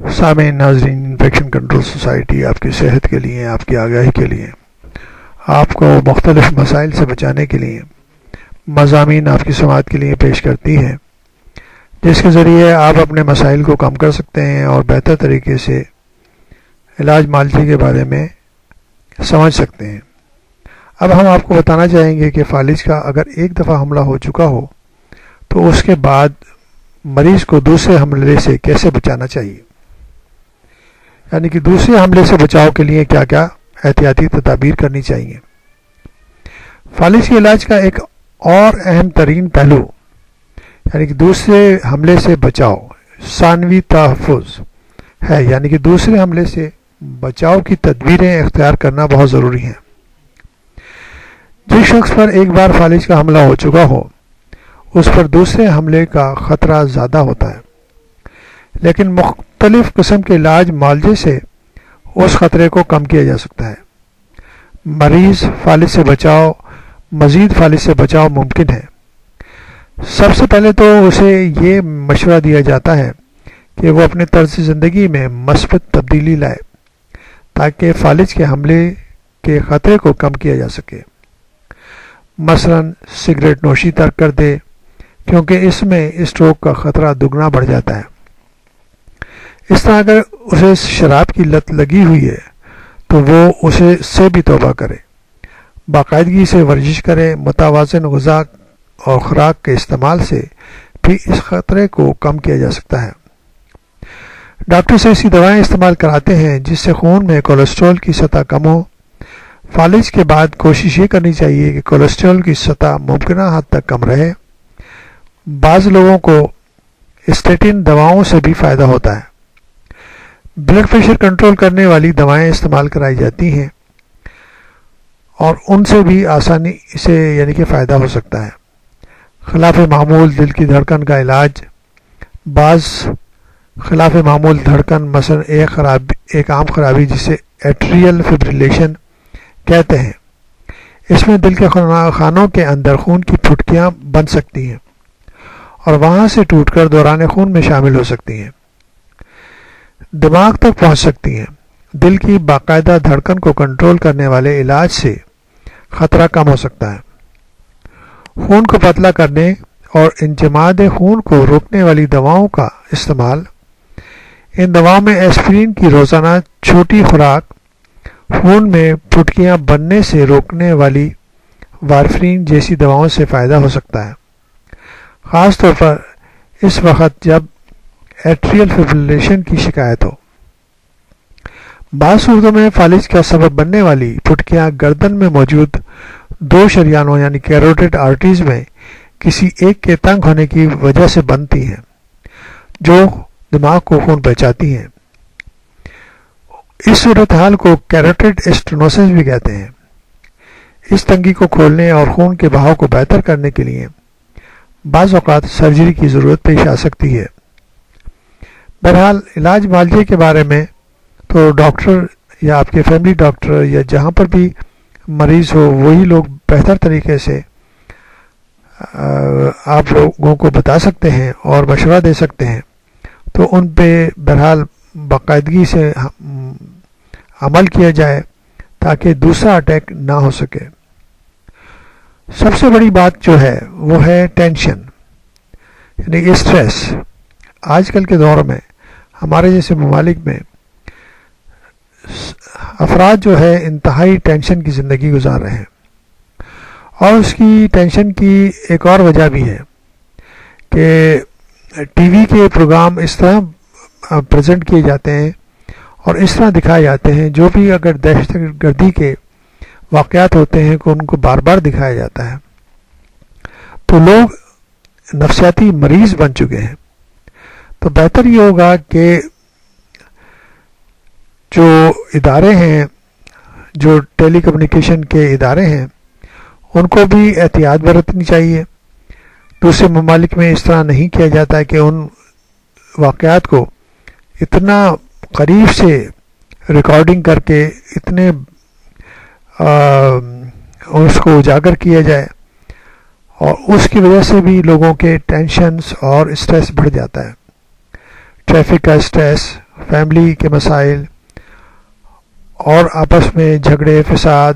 سامعین ناظرین، infection control society آپ کی صحت کے لیے، آپ کی آگاہی کے لیے، آپ کو مختلف مسائل سے بچانے کے لیے مضامین آپ کی سماعت کے لیے پیش کرتی ہے، جس کے ذریعے آپ اپنے مسائل کو کم کر سکتے ہیں اور بہتر طریقے سے علاج معالجے کے بارے میں سمجھ سکتے ہیں۔ اب ہم آپ کو بتانا چاہیں گے کہ فالج کا اگر ایک دفعہ حملہ ہو چکا ہو تو اس کے بعد مریض کو دوسرے حملے سے کیسے بچانا چاہیے، یعنی کہ دوسرے حملے سے بچاؤ کے لیے کیا کیا احتیاطی تدابیر کرنی چاہیے۔ فالج کے علاج کا ایک اور اہم ترین پہلو یعنی کہ دوسرے حملے سے بچاؤ، ثانوی تحفظ ہے، یعنی کہ دوسرے حملے سے بچاؤ کی تدبیریں اختیار کرنا بہت ضروری ہیں۔ جس شخص پر ایک بار فالج کا حملہ ہو چکا ہو اس پر دوسرے حملے کا خطرہ زیادہ ہوتا ہے، لیکن مختلف قسم کے علاج معالجے سے اس خطرے کو کم کیا جا سکتا ہے۔ مریض فالج سے بچاؤ، مزید فالج سے بچاؤ ممکن ہے۔ سب سے پہلے تو اسے یہ مشورہ دیا جاتا ہے کہ وہ اپنے طرز زندگی میں مثبت تبدیلی لائے تاکہ فالج کے حملے کے خطرے کو کم کیا جا سکے۔ مثلا سگریٹ نوشی ترک کر دے، کیونکہ اس میں اسٹروک کا خطرہ دگنا بڑھ جاتا ہے۔ اس طرح اگر اسے شراب کی لت لگی ہوئی ہے تو وہ اسے سے بھی توبہ کرے، باقاعدگی سے ورزش کرے، متوازن غذا اور خوراک کے استعمال سے بھی اس خطرے کو کم کیا جا سکتا ہے۔ ڈاکٹر سے ایسی دوائیں استعمال کراتے ہیں جس سے خون میں کولیسٹرول کی سطح کم ہو۔ فالج کے بعد کوشش یہ کرنی چاہیے کہ کولیسٹرول کی سطح ممکنہ حد تک کم رہے۔ بعض لوگوں کو اسٹیٹن دواؤں سے بھی فائدہ ہوتا ہے۔ بلڈ پریشر کنٹرول کرنے والی دوائیں استعمال کرائی جاتی ہیں اور ان سے بھی آسانی سے یعنی کہ فائدہ ہو سکتا ہے۔ خلاف معمول دل کی دھڑکن کا علاج، بعض خلاف معمول دھڑکن مثلا ایک عام خرابی جسے ایٹریل فبریلیشن کہتے ہیں، اس میں دل کے خانوں کے اندر خون کی پھٹکیاں بن سکتی ہیں اور وہاں سے ٹوٹ کر دوران خون میں شامل ہو سکتی ہیں، دماغ تک پہنچ سکتی ہیں۔ دل کی باقاعدہ دھڑکن کو کنٹرول کرنے والے علاج سے خطرہ کم ہو سکتا ہے۔ خون کو پتلا کرنے اور انجماد خون کو روکنے والی دواؤں کا استعمال، ان دواؤں میں ایسپرین کی روزانہ چھوٹی خوراک خون میں پھٹکیاں بننے سے روکنے والی وارفرین جیسی دواؤں سے فائدہ ہو سکتا ہے، خاص طور پر اس وقت جب ایٹریل فبریلیشن کی شکایت ہو۔ بعض صورتوں میں فالج کا سبب بننے والی پھٹکیاں گردن میں موجود دو شریانوں یعنی کیروٹیڈ آرٹریز میں کسی ایک کے تنگ ہونے کی وجہ سے بنتی ہیں، جو دماغ کو خون پہنچاتی ہیں۔ اس صورتحال کو کیروٹیڈ اسٹینوسس بھی کہتے ہیں۔ اس تنگی کو کھولنے اور خون کے بہاؤ کو بہتر کرنے کے لیے بعض اوقات سرجری کی ضرورت پیش آ سکتی ہے۔ بہرحال علاج معالجے کے بارے میں تو ڈاکٹر یا آپ کے فیملی ڈاکٹر یا جہاں پر بھی مریض ہو وہی لوگ بہتر طریقے سے آپ لوگوں کو بتا سکتے ہیں اور مشورہ دے سکتے ہیں، تو ان پہ بہرحال باقاعدگی سے عمل کیا جائے تاکہ دوسرا اٹیک نہ ہو سکے۔ سب سے بڑی بات جو ہے وہ ہے ٹینشن یعنی اسٹریس۔ آج کل کے دور میں ہمارے جیسے ممالک میں افراد جو ہے انتہائی ٹینشن کی زندگی گزار رہے ہیں، اور اس کی ٹینشن کی ایک اور وجہ بھی ہے کہ ٹی وی کے پروگرام اس طرح پریزنٹ کیے جاتے ہیں اور اس طرح دکھائے جاتے ہیں، جو بھی اگر دہشت گردی کے واقعات ہوتے ہیں کہ ان کو بار بار دکھایا جاتا ہے، تو لوگ نفسیاتی مریض بن چکے ہیں۔ تو بہتر یہ ہوگا کہ جو ادارے ہیں، جو ٹیلی کمیونیکیشن کے ادارے ہیں، ان کو بھی احتیاط برتنی چاہیے۔ دوسرے ممالک میں اس طرح نہیں کیا جاتا ہے کہ ان واقعات کو اتنا قریب سے ریکارڈنگ کر کے اتنے اس کو اجاگر کیا جائے، اور اس کی وجہ سے بھی لوگوں کے ٹینشنز اور اسٹریس بڑھ جاتا ہے۔ ٹریفک کا اسٹریس، فیملی کے مسائل اور آپس میں جھگڑے فساد،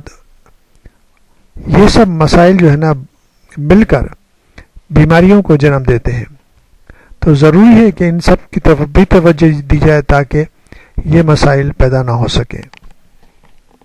یہ سب مسائل جو ہے نا مل کر بیماریوں کو جنم دیتے ہیں. تو ضروری ہے کہ ان سب کی طرف بھی توجہ دی جائے تاکہ یہ مسائل پیدا نہ ہو سکیں.